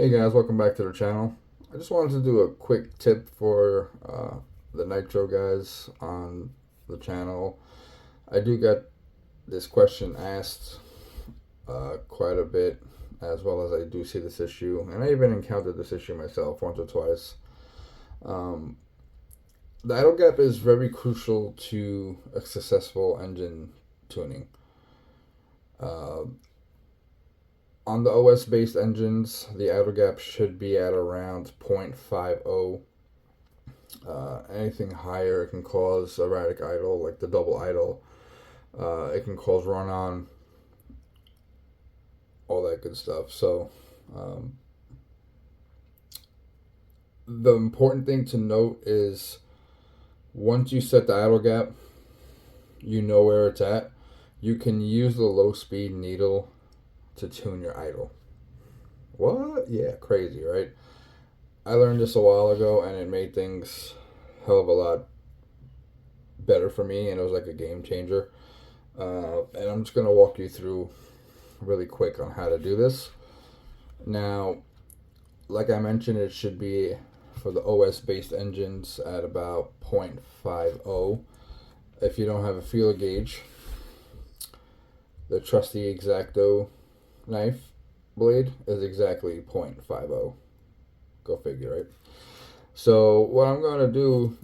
Hey guys, welcome back to the channel. I just wanted to do a quick tip for the Nitro guys on the channel. I do get this question asked quite a bit, as well as I do see this issue, and I even encountered this issue myself once or twice. The idle gap is very crucial to a successful engine tuning. On the OS based engines, the idle gap should be at around 0.50. Anything higher, it can cause erratic idle, like the double idle. It can cause run on, all that good stuff. So, the important thing to note is once you set the idle gap, you know where it's at. You can use the low speed needle to tune your idle. What? Yeah, crazy, right? I learned this a while ago, and it made things hell of a lot better for me, and it was like a game changer. And I'm just going to walk you through really quick on how to do this. Now, like I mentioned, it should be for the OS based engines at about 0.50. If you don't have a feeler gauge, the trusty X-Acto knife blade is exactly 0.50. Go figure, right? So what I'm going to do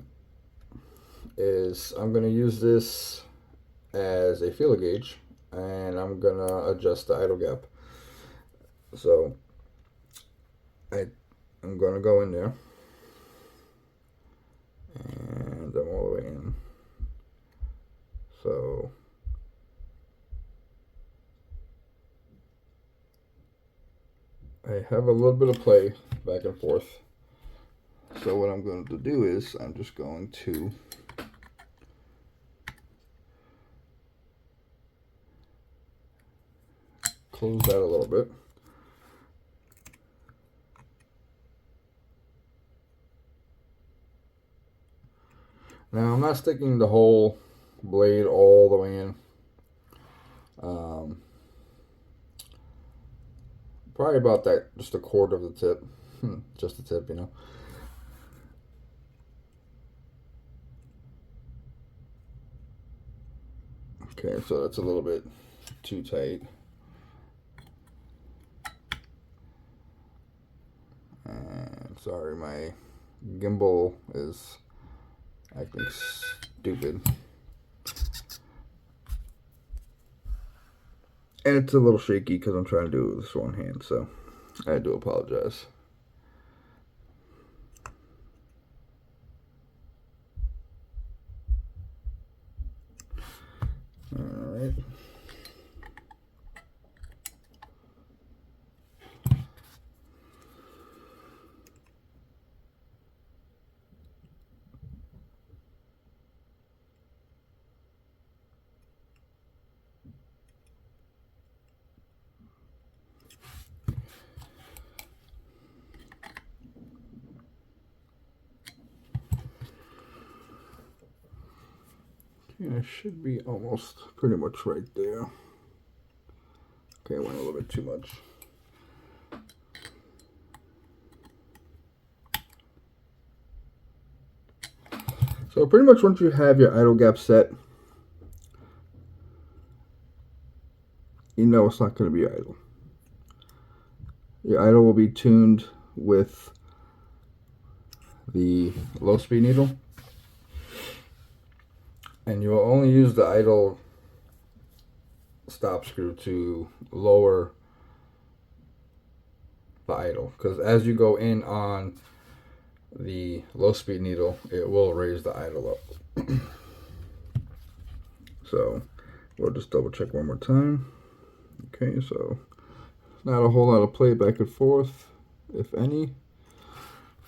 is I'm going to use this as a feeler gauge, and I'm going to adjust the idle gap. So I'm going to go in there, and I'm all the way in. So I have a little bit of play back and forth. So what I'm going to do is I'm just going to close that a little bit. Now I'm not sticking the whole blade all the way in. Probably about that, just a quarter of the tip. Just the tip, you know. Okay, so that's a little bit too tight. And sorry, my gimbal is acting stupid. And it's a little shaky because I'm trying to do it with this one hand, so I do apologize. Alright. Yeah, it should be almost pretty much right there. Okay, I went a little bit too much. So pretty much once you have your idle gap set, you know it's not going to be idle. Your idle will be tuned with the low speed needle, and you will only use the idle stop screw to lower the idle, because as you go in on the low speed needle, it will raise the idle up. So we'll just double check one more time. Okay, so not a whole lot of play back and forth, if any.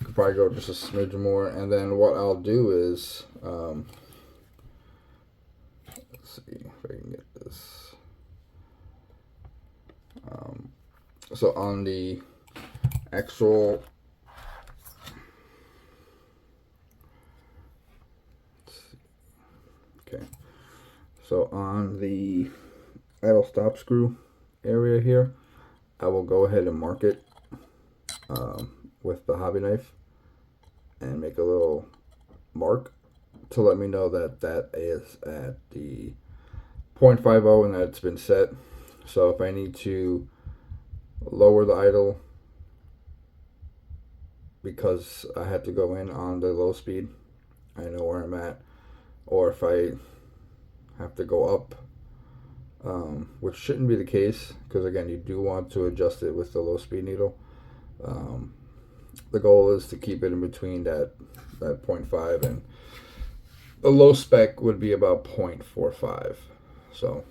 Could probably go just a smidge more, and then what I'll do is let's see if I can get this. So on the actual so on the idle stop screw area here, I will go ahead and mark it with the hobby knife and make a little mark to let me know that that is at the 0.50 and that it's been set. So if I need to lower the idle because I had to go in on the low speed, I know where I'm at. Or if I have to go up, which shouldn't be the case, because again, you do want to adjust it with the low speed needle. The goal is to keep it in between that 0.5, and the low spec would be about 0.45. So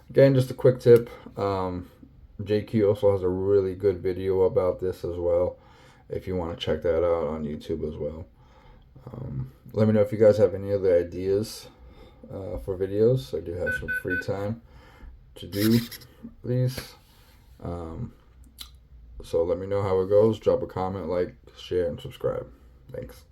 again, just a quick tip. JQ also has a really good video about this as well, if you want to check that out on YouTube as well. Let me know if you guys have any other ideas for videos. I do have some free time to do these. So let me know how it goes. Drop a comment, like, share, and subscribe. Thanks.